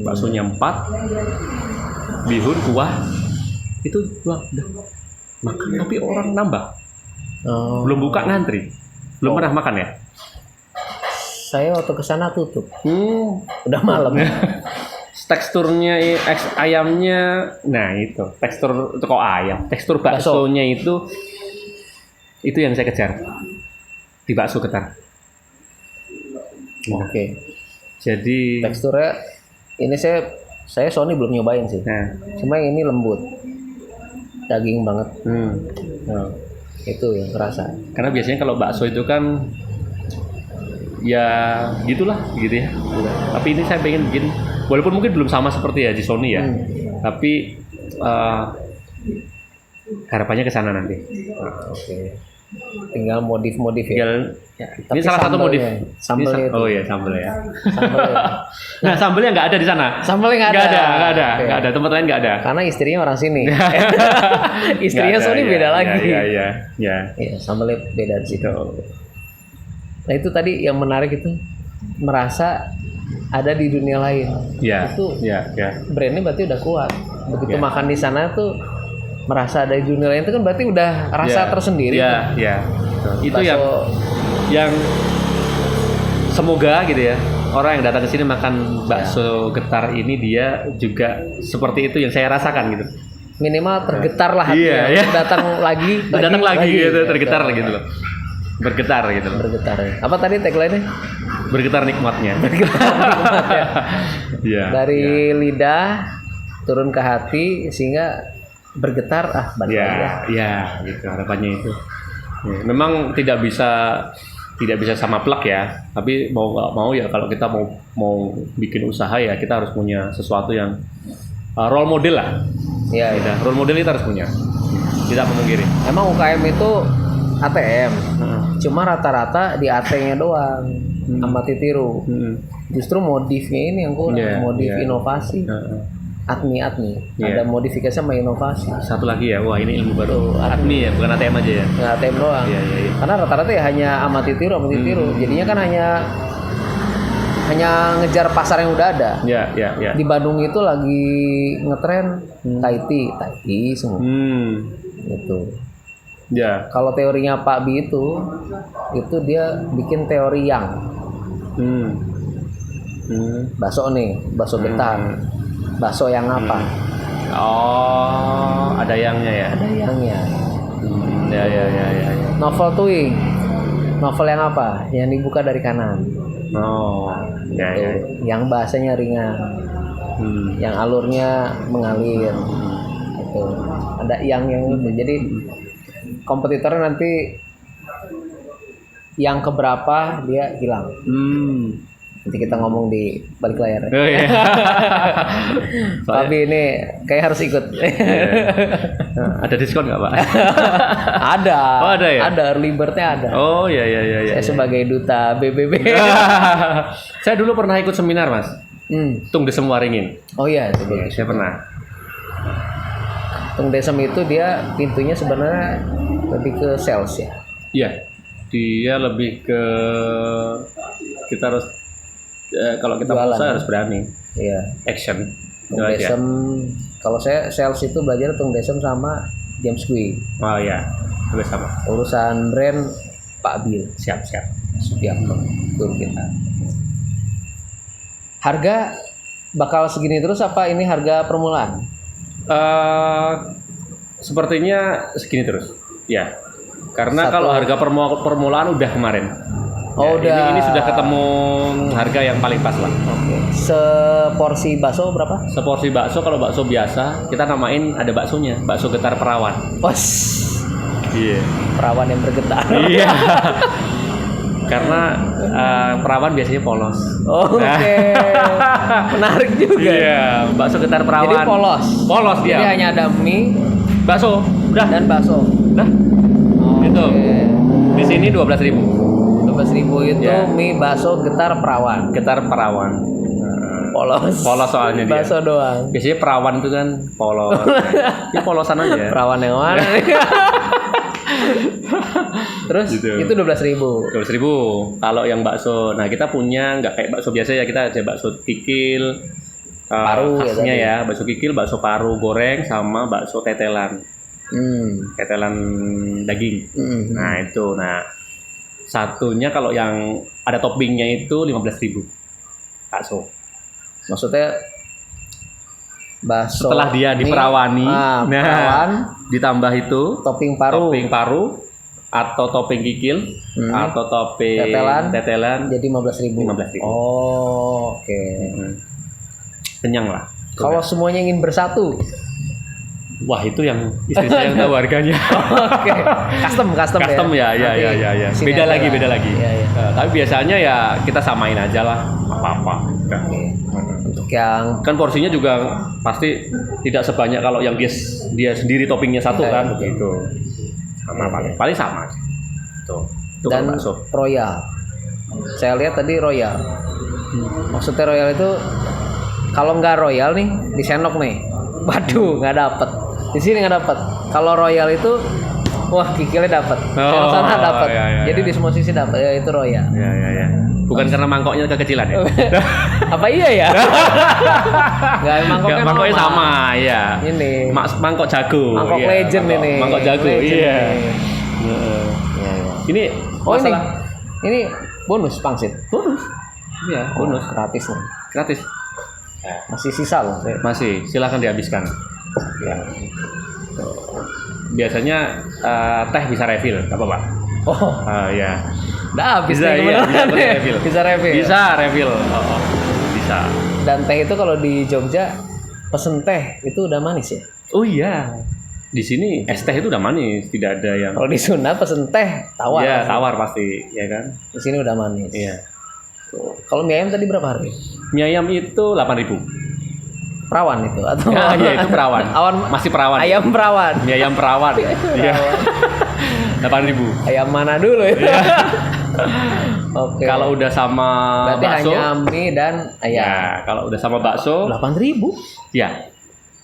Baksonya 4, bihun, kuah, itu udah makan tapi orang nambah. Oh. Belum buka ngantri. Belum pernah makan ya? Saya waktu ke sana tutup. Udah malam. Teksturnya ayamnya, nah itu tekstur itu kok ayam, tekstur baksonya itu yang saya kejar di bakso Getar. Oke. Jadi Teksturnya ini saya Sony belum nyobain sih. nah, Cuma yang ini lembut. Daging banget. hmm. Nah, itu yang kerasa. Karena biasanya kalau bakso itu kan ya gitulah gitu ya. Tapi ini saya pengen bikin, walaupun mungkin belum sama seperti Haji Sony ya, tapi harapannya ke sana nanti. Oke. Tinggal modif-modif ya. Tinggal Tapi ini salah satu modif. sambelnya itu. Oh iya sambel ya. Sambel ya. Nah sambelnya nggak ada di sana. Sambelnya nggak Nggak ada. ada. Oke. Nggak ada. Tempat lain nggak ada. Karena istrinya orang sini. Istrinya Nggak ada, Sony ya, beda ya, lagi. Ya. Iya, sambelnya beda di situ. Gitu. Nah itu tadi yang menarik itu merasa ada di dunia lain. Ya. Itu Ya. brandnya berarti udah kuat. Begitu Ya. makan di sana tuh merasa ada di dunia lain itu kan berarti udah rasa tersendiri. Ya. Ya. Itu Bakso- yang semoga gitu ya. Orang yang datang ke sini makan bakso Getar ini dia juga seperti itu yang saya rasakan gitu. minimal tergetar lah Iya, hatinya. iya. Datang lagi, Datang lagi gitu, tergetar gitu loh. Bergetar gitu loh. Bergetar. Apa tadi tagline-nya? Bergetar nikmatnya. Nikmat ya. Iya. Dari lidah turun ke hati sehingga bergetar balik Ya, lagi. ya, gitu harapannya itu. Ya, memang tidak bisa sama plak ya, tapi mau nggak mau ya kalau kita mau bikin usaha ya kita harus punya sesuatu yang role model lah. Iya, Gitu. iya. Role model kita harus punya. Tidak memungkiri. Emang UKM itu ATM. Cuma rata-rata di AT-nya doang. Amati tiru. Justru modifnya ini yang kurang. Iya, Modif iya. inovasi. Admi. Iya. Ada modifikasi sama inovasi. Satu lagi ya, wah ini ilmu baru. Tuh, Admi ya, bukan ATM aja ya. Nggak ATM doang. Iya. Karena rata-rata ya hanya amati tiru. Jadinya kan hanya ngejar pasar yang udah ada. Ya. Di Bandung itu lagi ngetren Thai tea semua. Gitu. Ya. Kalau teorinya Pak Bi itu dia bikin teori yang bakso Getar. Bakso yang apa? Oh, ada yangnya ya. Ada yangnya. Ya. Novel Twing. Novel yang apa? Yang dibuka dari kanan. Oh, ya. Tuh, yang bahasanya ringan, yang alurnya mengalir. Gitu. Ada yang itu. Jadi kompetitornya nanti yang keberapa dia hilang. Nanti kita ngomong di balik layar. Oh, iya. Tapi ini kayak harus ikut. Ada diskon nggak Pak? Ada. Oh, ada ya? Ada, early bird-nya ada. Oh iya. Saya sebagai duta BBB. Saya dulu pernah ikut seminar Mas. Tung Desem Waringin. Oh iya, itu Iya, bagus. saya pernah. Tung Desem itu dia pintunya sebenarnya lebih ke sales ya. Iya, dia lebih ke kita harus kalau kita Jualan, usaha ya? harus berani, Iya. action. Tung Itu aja. Desem, kalau saya sales itu belajar Tung Desem sama James Gui. Oh iya, juga sama. Urusan brand Pak Bill. Siap. pihak tur kita. Harga bakal segini terus apa ini harga permulaan? Sepertinya segini terus. Ya. Karena Satu. kalau harga permulaan udah kemarin. Oh, Ya, udah. Ini sudah ketemu harga yang paling pas lah. Oke. Seporsi bakso berapa? Seporsi bakso kalau bakso biasa kita namain ada baksonya, bakso getar perawan. Bos. Iya. Perawan yang bergetar. Iya. Karena perawan biasanya polos. Oh, oke. Menarik juga. Iya, bakso getar perawan. Jadi polos. Polos dia. Jadi hanya ada mie Bakso, udah. dan bakso. Dah. Itu. Di sini 12.000. 12.000 itu Ya. mie bakso getar perawan. Getar perawan. Polos. Polos soalnya dia. Bakso doang. Biasanya perawan itu kan polos. Ya polosan aja. Perawan yang mana nih? Terus Gitu. itu 12.000. 12.000. Kalau yang bakso, nah kita punya nggak kayak bakso biasa ya, kita ada bakso kikil, Paru ya khasnya tadi. ya, bakso kikil, bakso paru goreng sama bakso tetelan, tetelan daging. Nah itu, nah satunya kalau yang ada toppingnya itu 15.000 bakso. Maksudnya bakso Setelah dia mie, diperawani, perawan, ditambah itu topping paru, topping paru atau topping kikil atau topping tetelan jadi 15.000. 15.000. Oh, oke. Kenyang lah. Kalau semuanya ingin bersatu, Wah itu yang istri saya yang tahu harganya. oke. Custom Custom ya. Nanti sini Beda aja lagi, lah. beda lagi. Iya, iya. Tapi biasanya ya kita samain aja lah, apa-apa. Oke. Untuk yang Kan porsinya juga pasti tidak sebanyak kalau yang dia sendiri toppingnya satu Iya, kan, betul. gitu. Sama paling sama. Tuh. Itu dan kalau bakso. royal. Saya lihat tadi royal. Maksudnya royal itu kalau nggak royal nih di senok nih, waduh nggak dapet. Di sini nggak dapet. Kalau royal itu, wah kikilnya dapet. Yang sana dapet. iya, iya, Jadi iya. di semua sisi dapet. Ya itu royal. Ya. Bukan karena mangkoknya kekecilan ya. Apa iya ya? Nggak mangkoknya, Mangkoknya normal. sama, ya. Ini. Mangkok jago. Mangkok Iya, legend ini. Mangkok jago, Legend iya. ini. Heeh. Iya, iya. Ini Oh masalah ini bonus pangsit. bonus. Iya, bonus. Gratis nih. Gratis. Masih sisa loh. Masih, silahkan dihabiskan. Ya. Biasanya teh bisa refill, nggak apa-apa. Oh, Ya. udah habis Bisa, nih iya, kebetulan bisa nih. refill. Bisa refill. Bisa refill. Bisa. Dan teh itu kalau di Jogja pesen teh itu udah manis ya. Oh iya. Di sini es teh itu udah manis, tidak ada yang. Kalau di Sunda pesen teh tawar. Iya, pasti. tawar pasti, ya kan? Di sini udah manis. Iya. Tuh. Kalau mie ayam tadi berapa harga? Mie ayam itu 8.000. Perawan itu atau? Ya, iya itu perawan. Masih perawan. Ayam perawan. Mie ayam perawan. Iya. 8.000. Ayam mana dulu itu? Oke. Kalau udah sama berarti bakso, hanya mie dan ayam. ya kalau udah sama bakso, 8.000. ya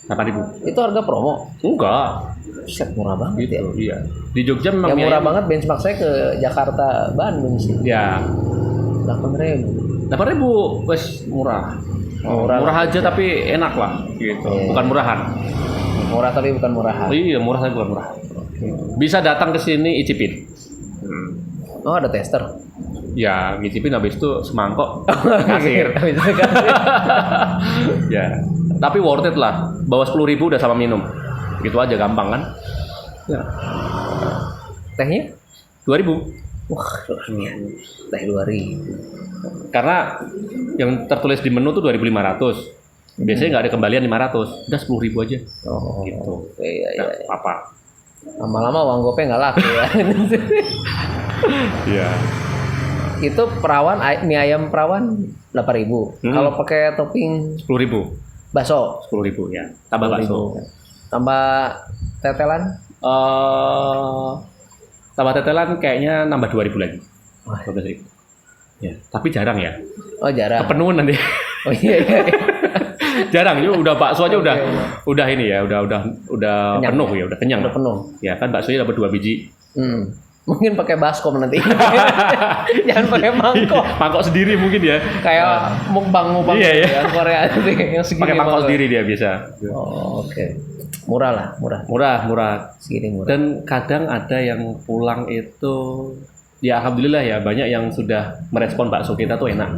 8.000. Itu harga promo. Enggak, Set murah banget ya. gitu. Iya. Di Jogja memang Yang mie murah ayam- banget benchmark saya ke Jakarta Bandung sih. Ya, 8.000. 8.000 wes murah. Murah Murah lah. aja tapi enak lah, gitu. Iya. Bukan murahan. Murah tapi bukan murahan. Iya, murah tapi bukan murah. Bisa datang ke sini icipin. Oh ada tester. Ya, ngicipin habis itu semangkok kasir. Bisa kasir. Ya, tapi worth it lah. Bawa 10.000 udah sama minum. Gitu aja gampang kan? Ya. Tehnya? 2.000. Wah, teh 2.000. Karena yang tertulis di menu tuh 2.500. Biasanya nggak ada kembalian 500. Udah 10.000 aja. Oh, Gitu. Iya, iya. Nggak apa. Lama-lama uang gopay nggak laku ya. Iya. Itu perawan, mie ayam perawan 8.000. Kalau pakai topping 10.000. bakso 10.000 ya. Tambah bakso. 10.000. Tambah tetelan. Tambah tetelan kayaknya nambah 2.000 lagi. Wah. 12.000. Ya, tapi jarang ya. Oh jarang. Kepenuhan nanti. Oh iya, iya. Jarang juga udah bakso aja Oke. udah ini ya, udah Kenyang penuh ya? ya, udah kenyang. Udah penuh. Ya kan baksonya dapat 2 biji. Mungkin pakai baskom nanti. Jangan pakai mangkok. Mangkok sendiri mungkin ya. Kayak mukbang Iya, iya. yang Korea nanti yang segini. Pakai mangkok banget. sendiri dia bisa. Oh, oke. Murah lah, murah. Murah. Segini murah. Dan kadang ada yang pulang itu ya alhamdulillah ya banyak yang sudah merespon bakso kita tuh enak.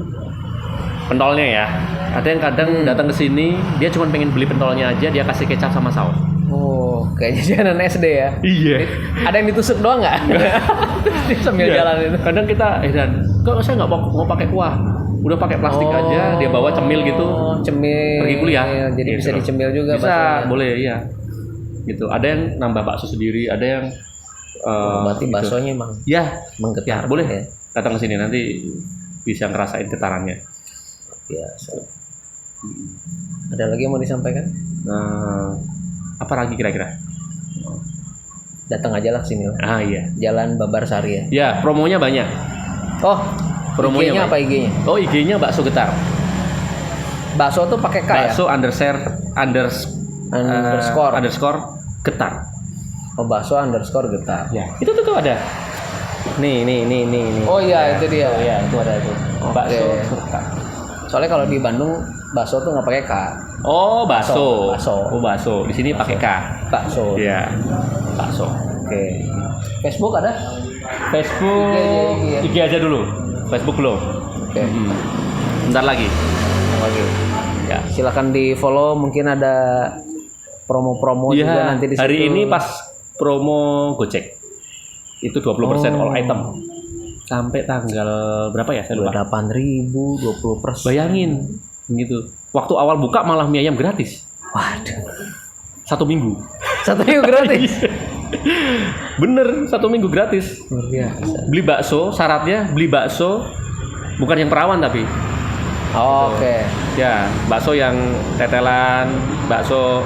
Pentolnya ya, ada yang kadang datang ke sini dia cuma pengen beli pentolnya aja, dia kasih kecap sama saus. Oh, kayaknya jalan SD ya. Iya. Ada yang ditusuk doang nggak? Dia sambil jalan itu. Kadang kita dan kalau saya nggak mau pakai kuah, udah pakai plastik aja, dia bawa cemil gitu. Cemil. Pergi kuliah. Jadi Gitu. bisa dicemil juga. Bisa, baksonya. boleh ya. Gitu. Ada yang nambah bakso sendiri, ada yang Berarti gitu. baksonya emang Ya, menggetar. boleh. Ya. Datang ke sini nanti bisa ngerasain getarannya. Biasa. Ada lagi yang mau disampaikan? Apa lagi kira-kira? Datang aja lah sini. Ah iya. Jalan Babarsari ya. Ya, promonya banyak. Oh, Promonya IG-nya baik. apa IG-nya? Oh, IG-nya bakso getar. Bakso tuh pakai K ya? Bakso underscore getar. Oh, bakso underscore getar. Ya, itu tuh ada. Nih. Oh iya, itu dia. Oh, iya, itu ada itu. Oke. Bakso getar. Soalnya kalau di Bandung bakso tuh nggak pakai K. Oh, bakso. Bakso. Oh, bakso. Di sini pakai K. Bakso. Iya. Bakso. Oke. Facebook ada? Facebook IG. IG aja dulu. Facebook belum. Oke. Bentar lagi. Oke. Ya. Silakan di follow. Mungkin ada promo-promo juga Iya, nanti di situ. hari ini pas promo Gojek. Itu 20% all item. Sampai tanggal berapa ya? Saya lupa. 8.000, 20%. Bayangin gitu. Waktu awal buka malah mie ayam gratis. Waduh. 1 minggu. Satu minggu gratis. Bener, 1 minggu gratis. Luar biasa. Beli bakso, syaratnya beli bakso bukan yang perawan tapi. Oh, oke. Ya, bakso yang tetelan, bakso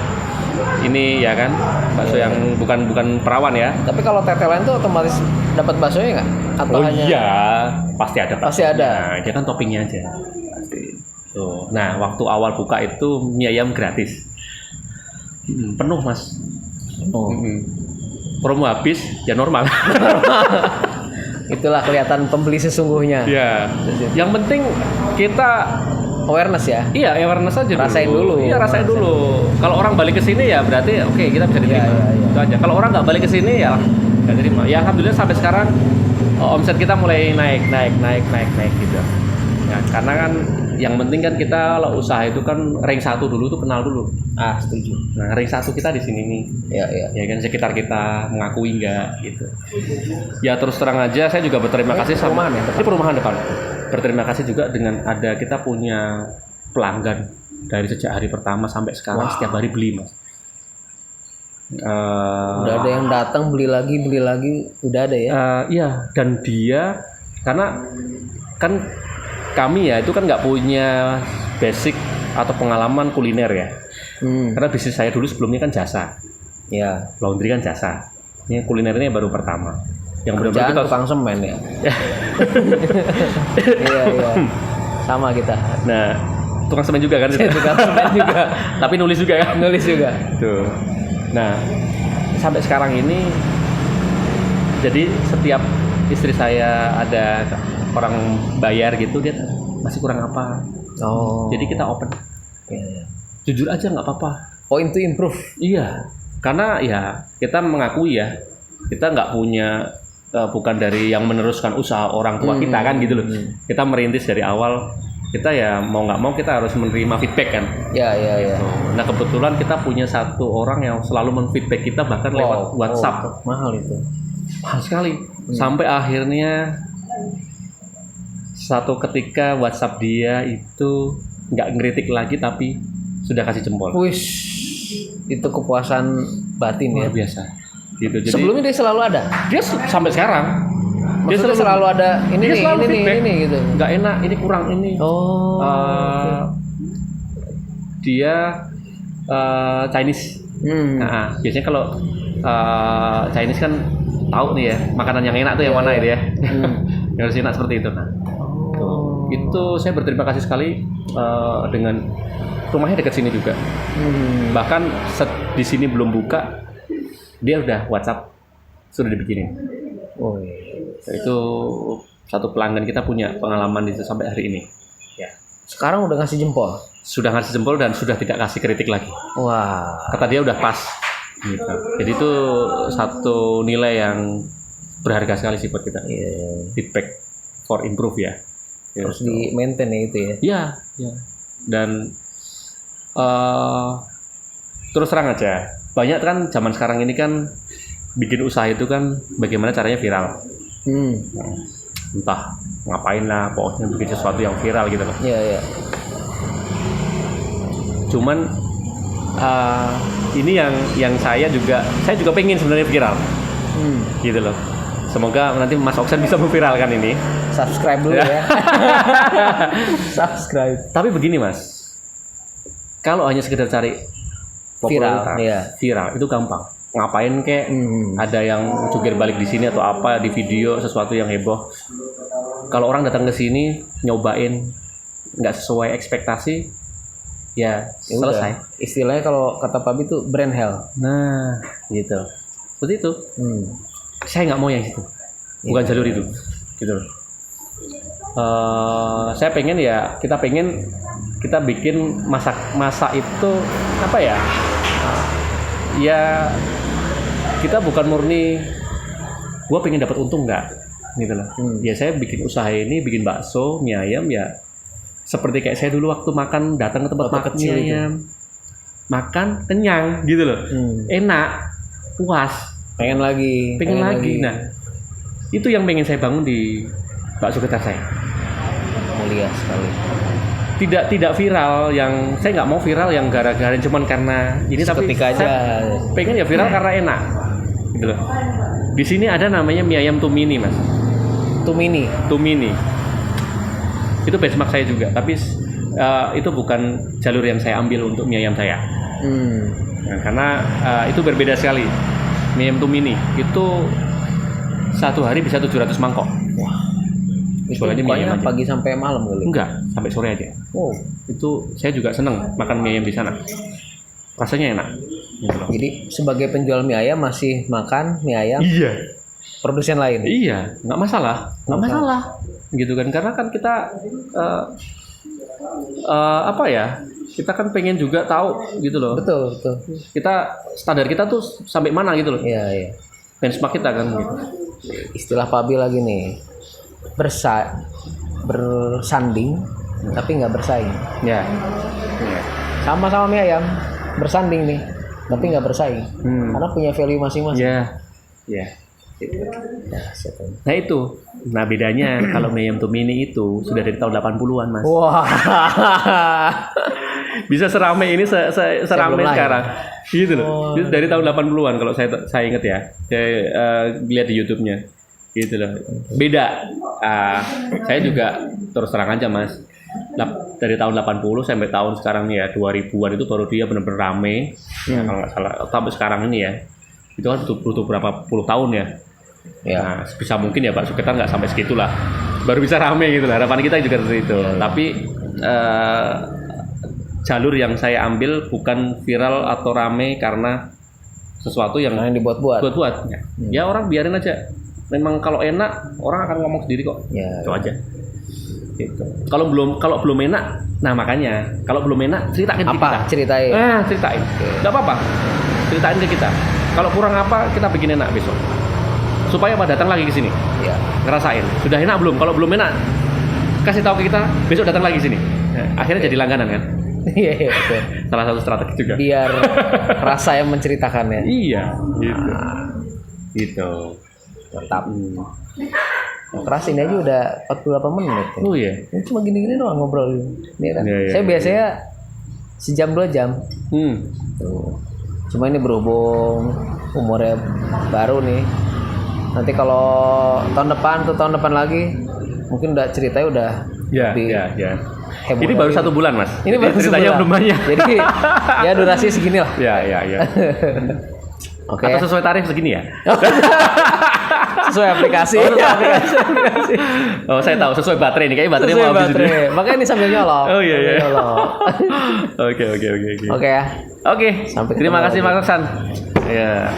ini ya kan, bakso yang bukan perawan ya. Tapi kalau tetelan tuh otomatis dapat baksonya nggak? Atau Oh hanya iya, pasti ada. Pasti ada. Nah, dia kan toppingnya aja. Pasti. Tuh. Nah, waktu awal buka itu mie ayam gratis. Penuh mas. Oh. Promo habis ya normal. Itulah kelihatan pembeli sesungguhnya. Ya. Yang penting kita Awareness ya. iya awareness aja dulu. Rasain dulu. Iya rasain dulu. Kalau orang balik ke sini ya berarti oke, kita bisa diterima. Iya. Itu aja. Kalau orang nggak balik ke sini ya nggak terima. Ya alhamdulillah sampai sekarang omset kita mulai naik gitu. Ya, karena kan yang penting kan kita kalau usaha itu kan rank 1 dulu tuh kenal dulu. Ah, setuju. Nah rank 1 kita di sini nih. Ya. Ya kan sekitar kita mengakui enggak gitu. Ya terus terang aja saya juga berterima kasih sama perumahan ya, ini perumahan depan. Berterima kasih juga dengan ada kita punya pelanggan dari sejak hari pertama sampai sekarang setiap hari beli mas. Udah ada yang datang beli lagi, udah ada ya. Iya dan dia karena kan kami ya itu kan nggak punya basic atau pengalaman kuliner ya. Karena bisnis saya dulu sebelumnya kan jasa. Ya. Laundry kan jasa. Ini kuliner ini baru pertama. Yang Kerjaan benar-benar kita tukang semen ya. Iya. Sama kita. Nah, tukang semen juga kan? Tukang semen juga. Tapi nulis juga kan? Nulis juga. Tuh. Nah, sampai sekarang ini jadi setiap istri saya ada orang bayar gitu dia masih kurang apa. Oh. Jadi kita open. Iya. Jujur aja nggak apa-apa. Point to improve. Iya. Karena ya kita mengakui ya kita nggak punya bukan dari yang meneruskan usaha orang tua kita kan gitu loh. Kita merintis dari awal. Kita ya mau nggak mau kita harus menerima feedback kan. Ya. Nah kebetulan kita punya satu orang yang selalu menfeedback kita bahkan lewat WhatsApp. Mahal itu. Mahal sekali. Sampai akhirnya satu ketika WhatsApp dia itu nggak ngeritik lagi tapi sudah kasih jempol. Wish, itu kepuasan batin ya. Luar biasa. Gitu. Jadi Sebelumnya dia selalu ada. dia sampai sekarang Maksudnya selalu ada ini dia nih, selalu feedback. ini gitu. Nggak enak, ini kurang ini. Oh. Dia Chinese. Nah, biasanya kalau Chinese kan tahu nih ya makanan yang enak tuh yang mana itu ya. Yang harus enak seperti itu. Nah, itu saya berterima kasih sekali dengan rumahnya dekat sini juga. Bahkan di sini belum buka dia udah WhatsApp sudah dibikinin. Oh iya. Itu satu pelanggan kita punya pengalaman itu sampai hari ini. Ya. Sekarang udah ngasih jempol. Sudah ngasih jempol dan sudah tidak kasih kritik lagi. Wah. Kata dia udah pas. Gitu. Jadi itu satu nilai yang berharga sekali sih buat kita. Iya. Feedback for improve ya. Harus di maintain ya itu ya. Iya, ya. Dan terus terang aja, banyak kan zaman sekarang ini kan bikin usaha itu kan bagaimana caranya viral. Entah ngapain lah, pokoknya bikin sesuatu yang viral gitu loh. Iya, iya. Cuman ini yang saya juga pengen sebenarnya viral. Gitu loh. Semoga nanti Mas Oksan bisa memviralkan ini. Subscribe dulu ya. Subscribe. Tapi begini Mas, kalau hanya sekedar cari popularitas, viral itu gampang. Ngapain kek? Ada yang jungkir balik di sini atau apa di video sesuatu yang heboh. Kalau orang datang ke sini nyobain nggak sesuai ekspektasi, ya selesai. Udah. Istilahnya kalau kata Pabi itu brand hell. Nah, gitu. Seperti itu. Saya nggak mau yang itu, bukan jalur itu, gitu. Saya pengen ya, kita bikin masa itu apa ya? Ya kita bukan murni, gua pengen dapat untung nggak, gitu loh. Ya saya bikin usaha ini, bikin bakso, mie ayam ya. Seperti kayak saya dulu waktu makan datang ke tempat makan mie ayam, makan kenyang, gitu loh, enak, puas. Pengen lagi. Nah, itu yang pengen saya bangun di bakso getar saya. Mulia sekali. Tidak viral, yang saya nggak mau viral yang gara-gara cuman karena ini, tapi aja. Pengen ya viral karena enak, gitu loh. Di sini ada namanya mie ayam Tumini Mas. Tumini. Itu benchmark saya juga, tapi itu bukan jalur yang saya ambil untuk mie ayam saya. Nah, karena itu berbeda sekali. Mie ayam Tumini itu satu hari bisa 700 mangkok. Wah. Jualannya mie ayam pagi sampai malam kali? Enggak, sampai sore aja. Oh, itu saya juga seneng makan mie ayam di sana. Rasanya enak. Jadi sebagai penjual mie ayam masih makan mie ayam? Iya. Produsen lain? Iya, nggak masalah. Gitu kan, karena kan kita apa ya? Kita kan pengen juga tahu gitu loh. Betul. Kita standar kita tuh sampai mana gitu loh. Iya. Benchmark kita kan gitu. Istilah Pabi lagi nih. Bersanding tapi nggak bersaing. Ya. Sama-sama mie ayam, bersanding nih, tapi nggak bersaing. Karena punya value masing-masing. Ya. Nah itu. Nah bedanya kalau mie ayam Tumini itu sudah dari tahun 80-an Mas. Wah. Bisa seramai ini seramai sekarang. Gitu loh. Dari tahun 80-an kalau saya ingat ya. Saya lihat di YouTube-nya. Gitu loh. Beda. Saya juga terus terang aja Mas. Dari tahun 80 sampai tahun sekarang ya 2000-an itu baru dia benar-benar rame. Ya, kalau nggak salah sampai sekarang ini ya. Itu kan butuh berapa puluh tahun ya. Nah, sebisa mungkin ya Pak Suketan nggak sampai segitulah. Baru bisa rame gitu lah. Harapan kita juga seperti itu. Tapi jalur yang saya ambil bukan viral atau rame karena sesuatu yang dibuat-buat. Ya orang biarin aja. Memang kalau enak orang akan ngomong sendiri kok. Itu aja. Gitu. Kalau belum enak, nah makanya kalau belum enak ceritain ke kita. Ceritain. Nggak apa-apa. Ceritain ke kita. Kalau kurang apa kita bikin enak besok. Supaya Pak datang lagi ke sini. Ngerasain. Sudah enak belum? Kalau belum enak kasih tahu ke kita, besok datang lagi ke sini. Akhirnya jadi langganan kan? Iya, betul. Salah satu strategi juga. Biar rasa yang menceritakannya. Iya, gitu. Gitu. Mantap. Keras ini aja udah 48 menit. Oh iya. Ini cuma gini-gini doang ngobrol. Ini kan. Iya. Saya biasanya sejam 2 jam. Tuh. Cuma ini berhubung umurnya baru nih. Nanti kalau tahun depan lagi mungkin udah ceritanya udah lebih heboh. Ini baru 1 bulan Mas. Ini baru ceritanya belum banyak. Jadi ya durasi segini lah. Ya. Oke. Atau sesuai tarif segini ya? Sesuai aplikasi. Oh, saya tahu sesuai baterai nih. Kayaknya baterai mau habis ini. Makanya ini sambil nyolok. Oh iya. Oke. Oke ya. Oke. Terima kasih Mas Oksan. Ya.